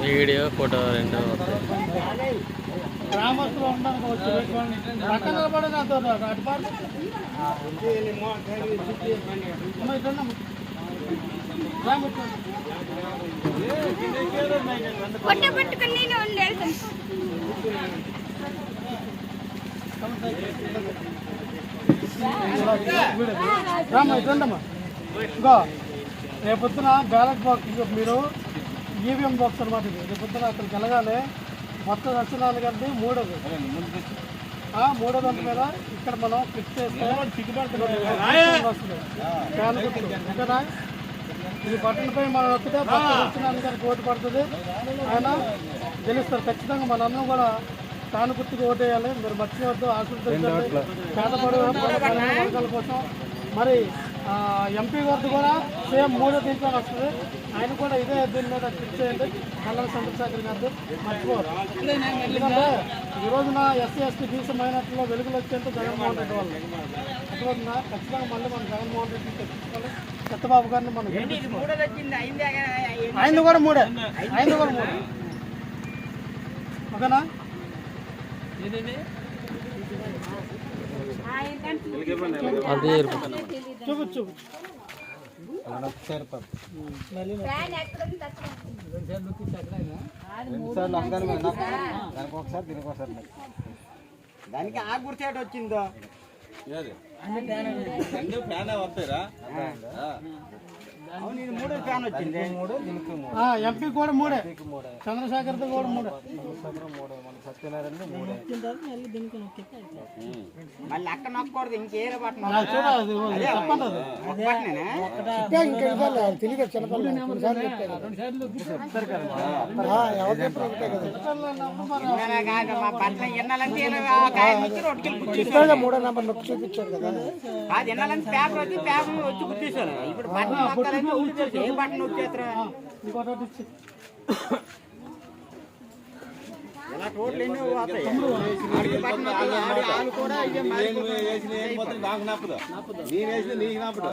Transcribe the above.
video photo రెండు గ్రామస్తులు ఉండడానికి వచ్చి పక్కన నిలబడి రామా ఇంకో రేపొద్దున బ్యాలెట్ బాక్స్ మీరు ఈవీఎం బాక్స్ అనమాట ఇది రేపొద్దున అక్కడికి వెళ్ళగానే మొత్తం దర్శనాలు కంటే మూడోది మీద ఇక్కడ మనం క్లిక్ చేస్తే వస్తుంది ఓకేనా ఈ బటన్పై మనం నొక్కితే దర్శనానికి ఓటు పడుతుంది ఆయన గెలుస్తారు ఖచ్చితంగా మనందరం కూడా తాను గుర్తుకు ఓటేయాలి మీరు మర్చిపోవద్దు ఆశీర్వదించండి పేదపడి వర్గాల కోసం మరి ఎంపీ గారిది కూడా సేమ్ మూడో దీంట్లో వస్తుంది ఆయన కూడా ఇదే దీని మీద క్లిక్ చేయండి కళ్ళ చంద్రశేఖర్ గారు మర్చిపోరు ఎందుకంటే ఈ రోజున ఎస్సీ ఎస్టీ బీసీ మైనార్టీలో వెలుగులు వచ్చేంత జగన్మోహన్ రెడ్డి వాళ్ళు అటువంటి ఖచ్చితంగా మళ్ళీ మనం జగన్మోహన్ రెడ్డిని తెప్పించుకోవాలి సత్యబాబు గారిని మనం ఆయన కూడా మూడే ఓకేనా చూపించు దానికి ఆ గుర్తేట వచ్చిందో అవును ఇది మూడో ఫ్యాన్ వచ్చింది ఎంపీ కూడా మూడే చంద్రశేఖర్ కూడా మూడే మళ్ళీ అక్కడ నొక్కకూడదు ఇంకేరే బట్టన్ మూడో నెంబర్ నొక్కి చూపించారు కదా అది ఎన్నాలంటే పేపర్ వచ్చి పేపర్ వచ్చి గుర్తిస్తారు ఇప్పుడు బట్టన్ ఏ బట్టన్ వచ్చేస్తారా ఇలా టోటల్ ఎన్ని పోతాయి కూడా ఇదే నాకు నప్పదు నేను వేసిన నీకు నప్పదు